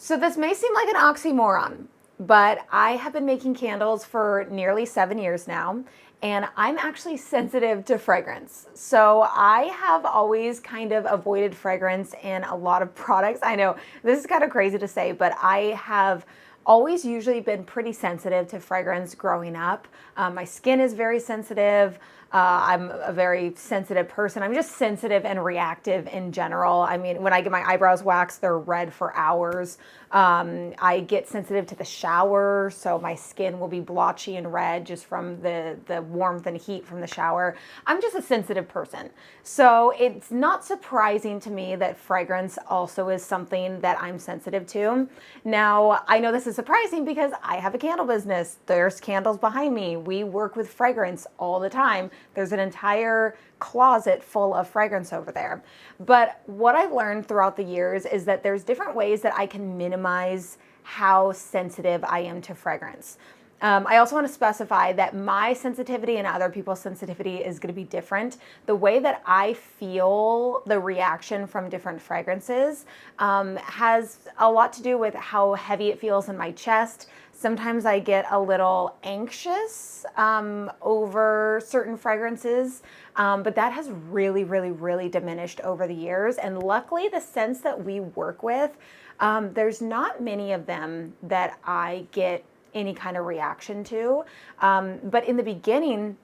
So this may seem like an oxymoron, but I have been making candles for nearly 7 years now, and I'm actually sensitive to fragrance. So I have always kind of avoided fragrance in a lot of products. I know this is kind of crazy to say, but I have always usually been pretty sensitive to fragrance growing up. My skin is very sensitive. I'm a very sensitive person. I'm just sensitive and reactive in general. I mean, when I get my eyebrows waxed, they're red for hours. I get sensitive to the shower, so my skin will be blotchy and red just from the warmth and heat from the shower. I'm just a sensitive person. So it's not surprising to me that fragrance also is something that I'm sensitive to. Now, I know this is surprising because I have a candle business. There's candles behind me. We work with fragrance all the time. There's an entire closet full of fragrance over there. But what I've learned throughout the years is that there's different ways that I can minimize how sensitive I am to fragrance. I also want to specify that my sensitivity and other people's sensitivity is going to be different. The way that I feel the reaction from different fragrances has a lot to do with how heavy it feels in my chest. Sometimes I get a little anxious over certain fragrances, but that has really diminished over the years. And luckily, the scents that we work with, there's not many of them that I get any kind of reaction to. But in the beginning,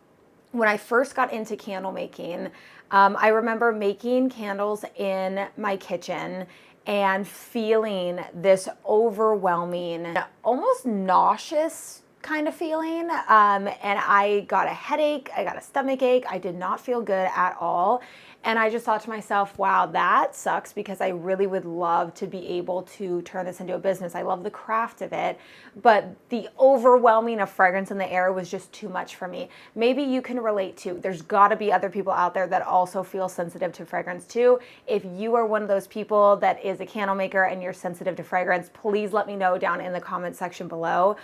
when I first got into candle making, I remember making candles in my kitchen and feeling this overwhelming, almost nauseous kind of feeling. And I got a headache, I got a stomach ache. I did not feel good at all. And I just thought to myself, wow, that sucks, because I really would love to be able to turn this into a business. I love the craft of it, but the overwhelming of fragrance in the air was just too much for me. Maybe you can relate to. There's got to be other people out there that also feel sensitive to fragrance too. If you are one of those people that is a candle maker and you're sensitive to fragrance, please let me know down in the comment section below,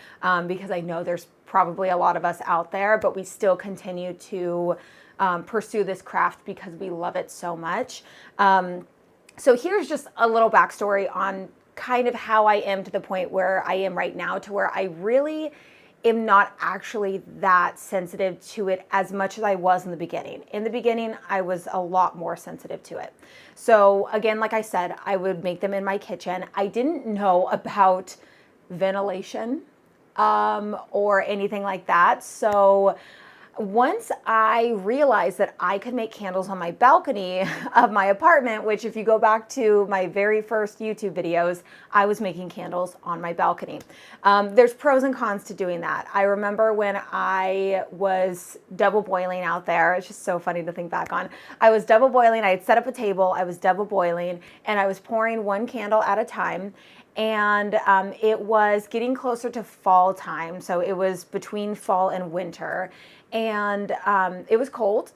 because I know there's probably a lot of us out there, but we still continue to pursue this craft because we love it so much. So here's just a little backstory on kind of how I am to the point where I am right now, to where I really am not actually that sensitive to it as much as I was in the beginning. In the beginning, I was a lot more sensitive to it. So again, like I said, I would make them in my kitchen. I didn't know about ventilation or anything like that. So once I realized that I could make candles on my balcony of my apartment, which if you go back to my very first YouTube videos, I was making candles on my balcony. There's pros and cons to doing that. I remember when I was double boiling out there, it's just so funny to think back on. I was double boiling, I had set up a table, I was double boiling, and I was pouring one candle at a time. And it was getting closer to fall time. So it was between fall and winter. And it was cold.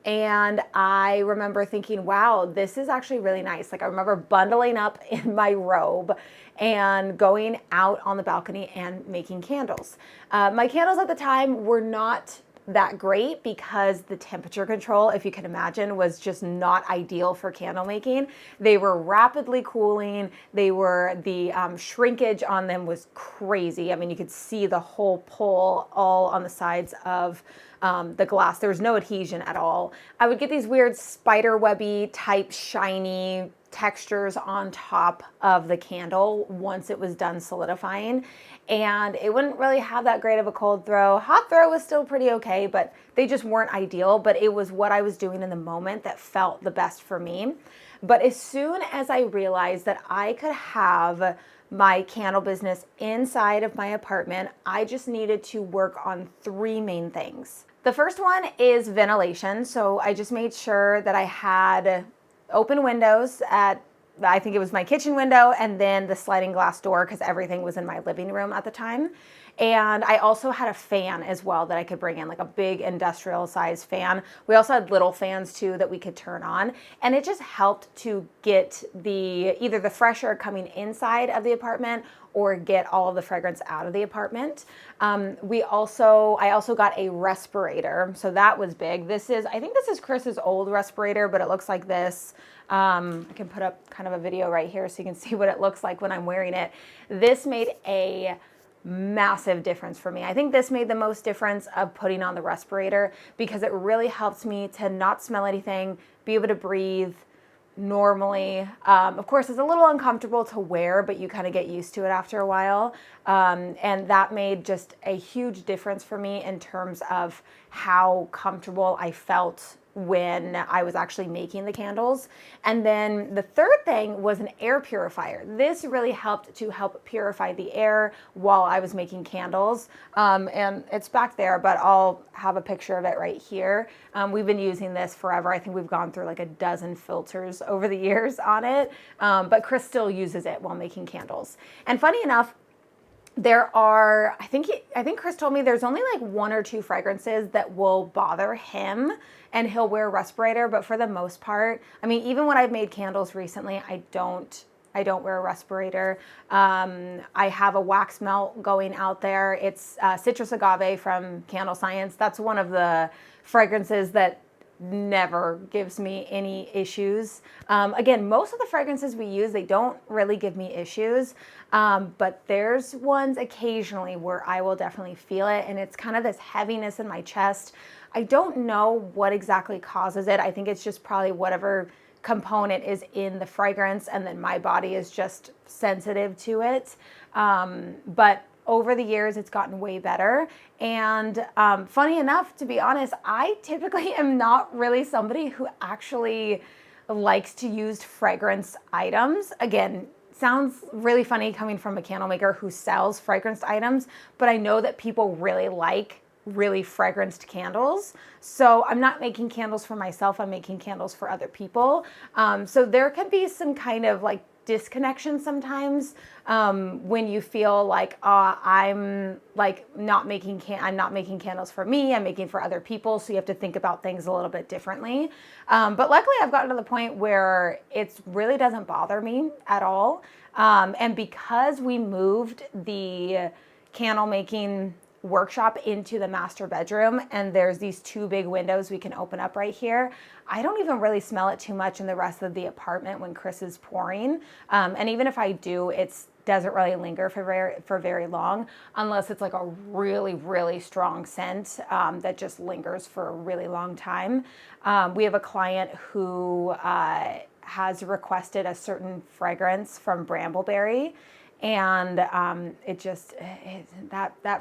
And I remember thinking, wow, this is actually really nice. Like, I remember bundling up in my robe and going out on the balcony and making candles. My candles at the time were not that great because the temperature control, if you can imagine, was just not ideal for candle making. They were rapidly cooling. The shrinkage on them was crazy. I mean, you could see the whole pull all on the sides of the glass. There was no adhesion at all. I would get these weird spider webby type shiny textures on top of the candle once it was done solidifying, and it wouldn't really have that great of a cold throw. Hot throw was still pretty okay, but they just weren't ideal. But it was what I was doing in the moment that felt the best for me. But as soon as I realized that I could have my candle business inside of my apartment, I just needed to work on three main things. The first one is ventilation. So I just made sure that I had open windows at, I think it was my kitchen window, and then the sliding glass door, because everything was in my living room at the time. And I also had a fan as well that I could bring in, like a big industrial size fan. We also had little fans too that we could turn on. And it just helped to get either the fresh air coming inside of the apartment or get all of the fragrance out of the apartment. I also got a respirator. So that was big. I think this is Chris's old respirator, but it looks like this. I can put up kind of a video right here so you can see what it looks like when I'm wearing it. This made a massive difference for me. I think this made the most difference of putting on the respirator because it really helps me to not smell anything, be able to breathe normally. Of course, it's a little uncomfortable to wear, but you kind of get used to it after a while. And that made just a huge difference for me in terms of how comfortable I felt when I was actually making the candles. And then the third thing was an air purifier. This really helped to help purify the air while I was making candles. And it's back there, but I'll have a picture of it right here. We've been using this forever. I think we've gone through like a dozen filters over the years on it. But Chris still uses it while making candles. And funny enough, there are, I think Chris told me there's only like 1 or 2 fragrances that will bother him and he'll wear a respirator, but for the most part, I mean, even when I've made candles recently, I don't wear a respirator. I have a wax melt going out there. It's citrus agave from Candle Science. That's one of the fragrances that never gives me any issues. Again, most of the fragrances we use, they don't really give me issues, but there's ones occasionally where I will definitely feel it, and it's kind of this heaviness in my chest. I don't know what exactly causes it. I think it's just probably whatever component is in the fragrance, and then my body is just sensitive to it. But over the years, it's gotten way better. And funny enough, to be honest, I typically am not really somebody who actually likes to use fragrance items. Again, sounds really funny coming from a candle maker who sells fragranced items, but I know that people really like really fragranced candles. So I'm not making candles for myself, I'm making candles for other people. So there can be some kind of like disconnection sometimes when you feel like I'm like not making candles for me, I'm making for other people, so you have to think about things a little bit differently. But luckily I've gotten to the point where it really doesn't bother me at all. And because we moved the candle making workshop into the master bedroom, and there's these 2 big windows we can open up right here, I don't even really smell it too much in the rest of the apartment when Chris is pouring. And even if I do, it doesn't really linger for very long, unless it's like a really, really strong scent that just lingers for a really long time. We have a client who has requested a certain fragrance from Brambleberry, and that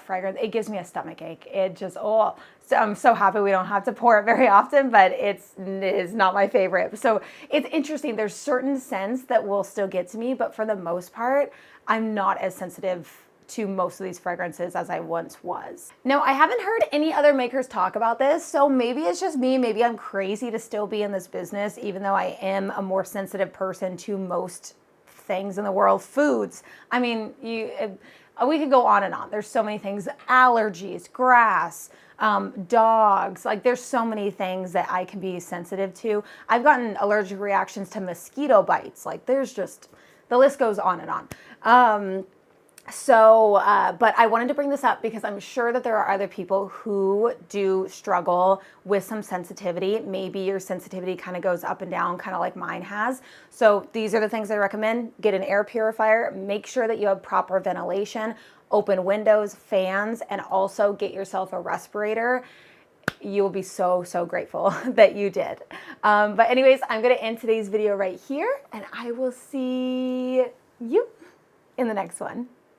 fragrance, it gives me a stomach ache. It just, so I'm so happy we don't have to pour it very often, but it is not my favorite. So it's interesting. There's certain scents that will still get to me, but for the most part, I'm not as sensitive to most of these fragrances as I once was. Now, I haven't heard any other makers talk about this, so maybe it's just me. Maybe I'm crazy to still be in this business, even though I am a more sensitive person to most things in the world. Foods, I mean, we could go on and on. There's so many things: allergies, grass, dogs. Like, there's so many things that I can be sensitive to. I've gotten allergic reactions to mosquito bites. Like, there's just, the list goes on and on. But I wanted to bring this up because I'm sure that there are other people who do struggle with some sensitivity. Maybe your sensitivity kind of goes up and down, kind of like mine has. So these are the things I recommend. Get an air purifier, make sure that you have proper ventilation, open windows, fans, and also get yourself a respirator. You will be so, so grateful that you did. But anyways, I'm going to end today's video right here, and I will see you in the next one.